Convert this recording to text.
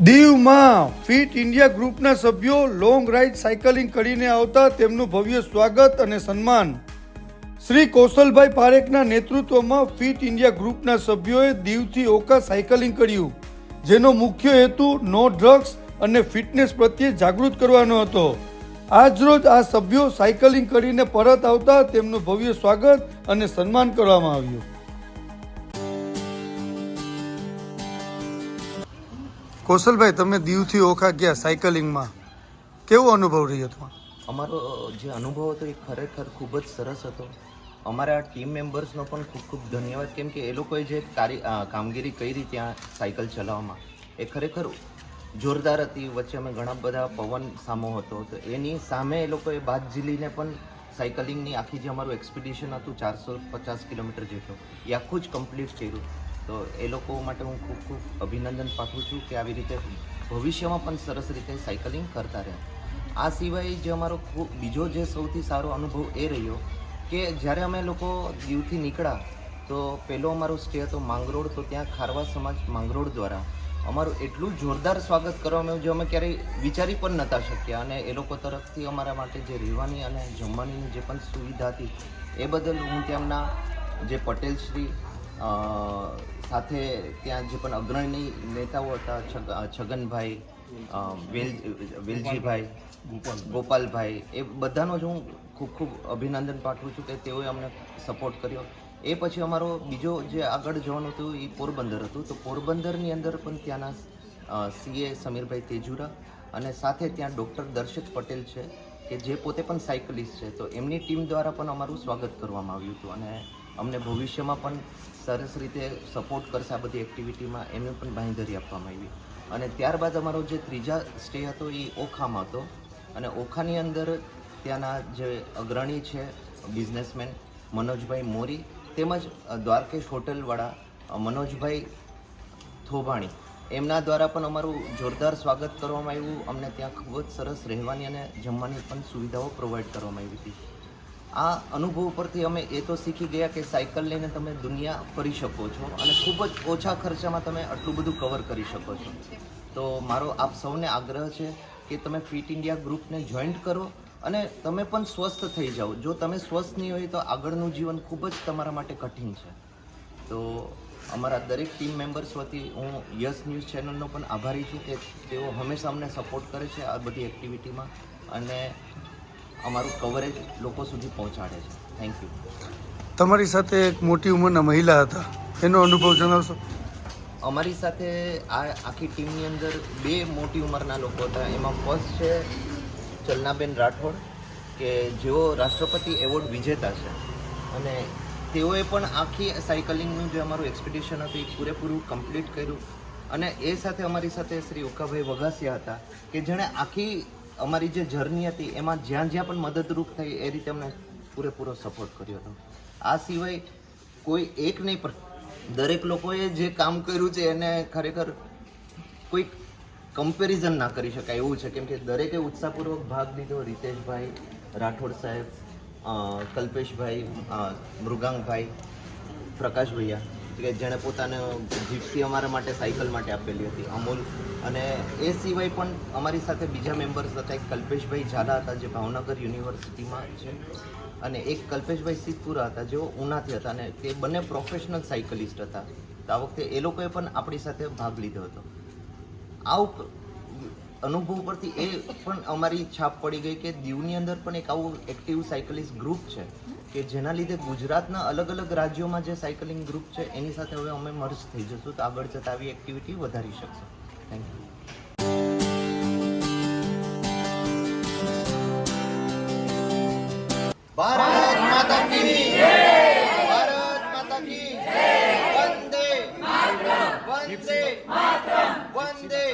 દીવમાં fit India ગ્રુપના સભ્યો લોંગ રાઇડ સાયકલિંગ કરીને આવતા તેમનું ભવ્ય સ્વાગત અને સન્માન. શ્રી કૌશલભાઈ પારેખના નેતૃત્વમાં ફિટ ઇન્ડિયા ગ્રુપના સભ્યોએ દીવથી ઓખા સાયકલિંગ કર્યું, જેનો મુખ્ય હેતુ નો ડ્રગ્સ અને ફિટનેસ પ્રત્યે જાગૃત કરવાનો હતો. આજરોજ આ સભ્યો સાયકલિંગ કરીને પરત આવતા તેમનું ભવ્ય સ્વાગત અને સન્માન કરવામાં આવ્યું. કૌશલભાઈ, તમે દીવથી ઓખા ગયા સાયકલિંગમાં, કેવો અનુભવ રહ્યો તમારો? અમારો જે અનુભવ હતો એ ખરેખર ખૂબ જ સરસ હતો. અમારા ટીમ મેમ્બર્સનો પણ ખૂબ ખૂબ ધન્યવાદ, કેમ કે એ લોકોએ જે કામગીરી કરી ત્યાં સાયકલ ચલાવવામાં એ ખરેખર જોરદાર હતી. વચ્ચે અમે ઘણા બધા પવન સામો હતો, તો એની સામે એ લોકોએ બાદ ઝીલીને પણ સાયકલિંગની આખી જે અમારું એક્સપિડિશન હતું 450 કિલોમીટર જેટલું, એ આખું જ કમ્પ્લીટ કર્યું. તો એ લોકો માટે હું ખૂબ ખૂબ અભિનંદન પાઠવું છું કે આવી રીતે ભવિષ્યમાં પણ સરસ રીતે સાયકલિંગ કરતા રહે. આ સિવાય જે અમારો બીજો જે સૌથી સારો અનુભવ એ રહ્યો કે જ્યારે અમે લોકો દીવથી નીકળ્યા તો પહેલો અમારો સ્ટે હતો માંગરોળ. તો ત્યાં ખારવા સમાજ માંગરોળ દ્વારા અમારું એટલું જોરદાર સ્વાગત કરવામાં આવ્યું જે અમે ક્યારેય વિચારી પણ નહોતા શક્યા. અને એ લોકો તરફથી અમારા માટે જે રહેવાની અને જમવાનીની જે પણ સુવિધા હતી એ બદલ હું તેમના જે પટેલ શ્રી સાથે ત્યાં જે પણ અગ્રણી નેતાઓ હતા, છગનભાઈ, વેલજીભાઈ, ગોપાલભાઈ, એ બધાનો જ હું ખૂબ ખૂબ અભિનંદન પાઠવું છું કે તેઓએ અમને સપોર્ટ કર્યો. એ પછી અમારો બીજો જે આગળ જવાનું હતું એ પોરબંદર હતું. તો પોરબંદરની અંદર પણ ત્યાંના સીએ સમીરભાઈ તેજુરા અને સાથે ત્યાં ડૉક્ટર દર્શિત પટેલ છે કે જે પોતે પણ સાયકલિસ્ટ છે, તો એમની ટીમ દ્વારા પણ અમારું સ્વાગત કરવામાં આવ્યું હતું અને અમને ભવિષ્યમાં પણ સરસ રીતે સપોર્ટ કરશે આ બધી એક્ટિવિટીમાં, એમને પણ બાંહેધરી આપવામાં આવી. અને ત્યારબાદ અમારો જે ત્રીજા સ્ટે હતો એ ઓખામાં હતો. અને ઓખાની અંદર ત્યાંના જે અગ્રણી છે બિઝનેસમેન મનોજભાઈ મોરી તેમજ દ્વારકેશ હોટલવાળા મનોજભાઈ થોભાણી, એમના દ્વારા પણ અમારું જોરદાર સ્વાગત કરવામાં આવ્યું. અમને ત્યાં ખૂબ જ સરસ રહેવાની અને જમવાની પણ સુવિધાઓ પ્રોવાઈડ કરવામાં આવી હતી. આ અનુભવ પરથી અમે એ તો શીખી ગયા કે સાયકલ લઈને તમે દુનિયા ફરી શકો છો અને ખૂબ જ ઓછા ખર્ચામાં તમે આટલું બધું કવર કરી શકો છો. તો મારો આપ સૌને આગ્રહ છે કે તમે ફિટ ઇન્ડિયા ગ્રુપને જોઈન્ટ કરો અને તમે પણ સ્વસ્થ થઈ જાઓ. જો તમે સ્વસ્થ નહીં હોય તો આગળનું જીવન ખૂબ જ તમારા માટે કઠિન છે. તો અમારા દરેક ટીમ મેમ્બર્સ વતી હું યસ ન્યૂઝ ચેનલનો પણ આભારી છું કે તેઓ હંમેશા અમને સપોર્ટ કરે છે આ બધી એક્ટિવિટીમાં અને અમારું કવરેજ લોકો સુધી પહોંચાડે છે. Thank you. તમારી સાથે એક મોટી ઉંમરના મહિલા હતા, એનો અનુભવ જણાવશો? અમારી સાથે આ આખી ટીમની અંદર બે મોટી ઉંમરના લોકો હતા. એમાં ફર્સ્ટ છે ચલનાબેન રાઠોડ કે જેઓ રાષ્ટ્રપતિ એવોર્ડ વિજેતા છે અને તેઓએ પણ આખી સાયકલિંગનું જે અમારું એક્સપિડિશન હતું એ પૂરેપૂરું કમ્પ્લીટ કર્યું. અને એ સાથે અમારી સાથે શ્રી ઓખાભાઈ વઘાસિયા હતા કે જેણે આખી અમારી જે જર્ની હતી એમાં જ્યાં જ્યાં પણ મદદરૂપ થઈ એ રીતે અમને પૂરેપૂરો સપોર્ટ કર્યો હતો. આ સિવાય કોઈ એક નહીં પણ દરેક લોકોએ જે કામ કર્યું છે એને ખરેખર કોઈ કમ્પેરિઝન ના કરી શકાય એવું છે, કેમ કે દરેકે ઉત્સાહપૂર્વક ભાગ લીધો. રીતેશભાઈ રાઠોડ સાહેબ, કલ્પેશભાઈ, મૃગાંકભાઈ, પ્રકાશ ભૈયા કે જેણે પોતાને જીપ્સી અમારા માટે સાયકલ માટે આપેલી હતી, અમૂલ. અને એ સિવાય પણ અમારી સાથે બીજા મેમ્બર્સ હતા. એક કલ્પેશભાઈ ઝાલા હતા જે ભાવનગર યુનિવર્સિટીમાં છે અને એક કલ્પેશભાઈ સિદ્ધપુરા હતા જેઓ ઉનાથી હતા અને તે બંને પ્રોફેશનલ સાયકલિસ્ટ હતા. તો આ વખતે એ લોકોએ પણ આપણી સાથે ભાગ લીધો હતો. આ અનુભવ પરથી એ પણ અમારી છાપ પડી ગઈ કે દીવની અંદર પણ એક આવું એક્ટિવ સાયકલિસ્ટ ગ્રુપ છે કે જેના લીધે ગુજરાતના અલગ અલગ રાજ્યોમાં જે સાયકલિંગ ગ્રુપ છે એની સાથે હવે અમે મર્જ થઈ જશું તો આગળ જતાં આવી એક્ટિવિટી વધારી શકશું. Thank you. ભારત માતા કી જય! ભારત માતા કી જય! વંદે માતરમ! વંદે માતરમ! વંદે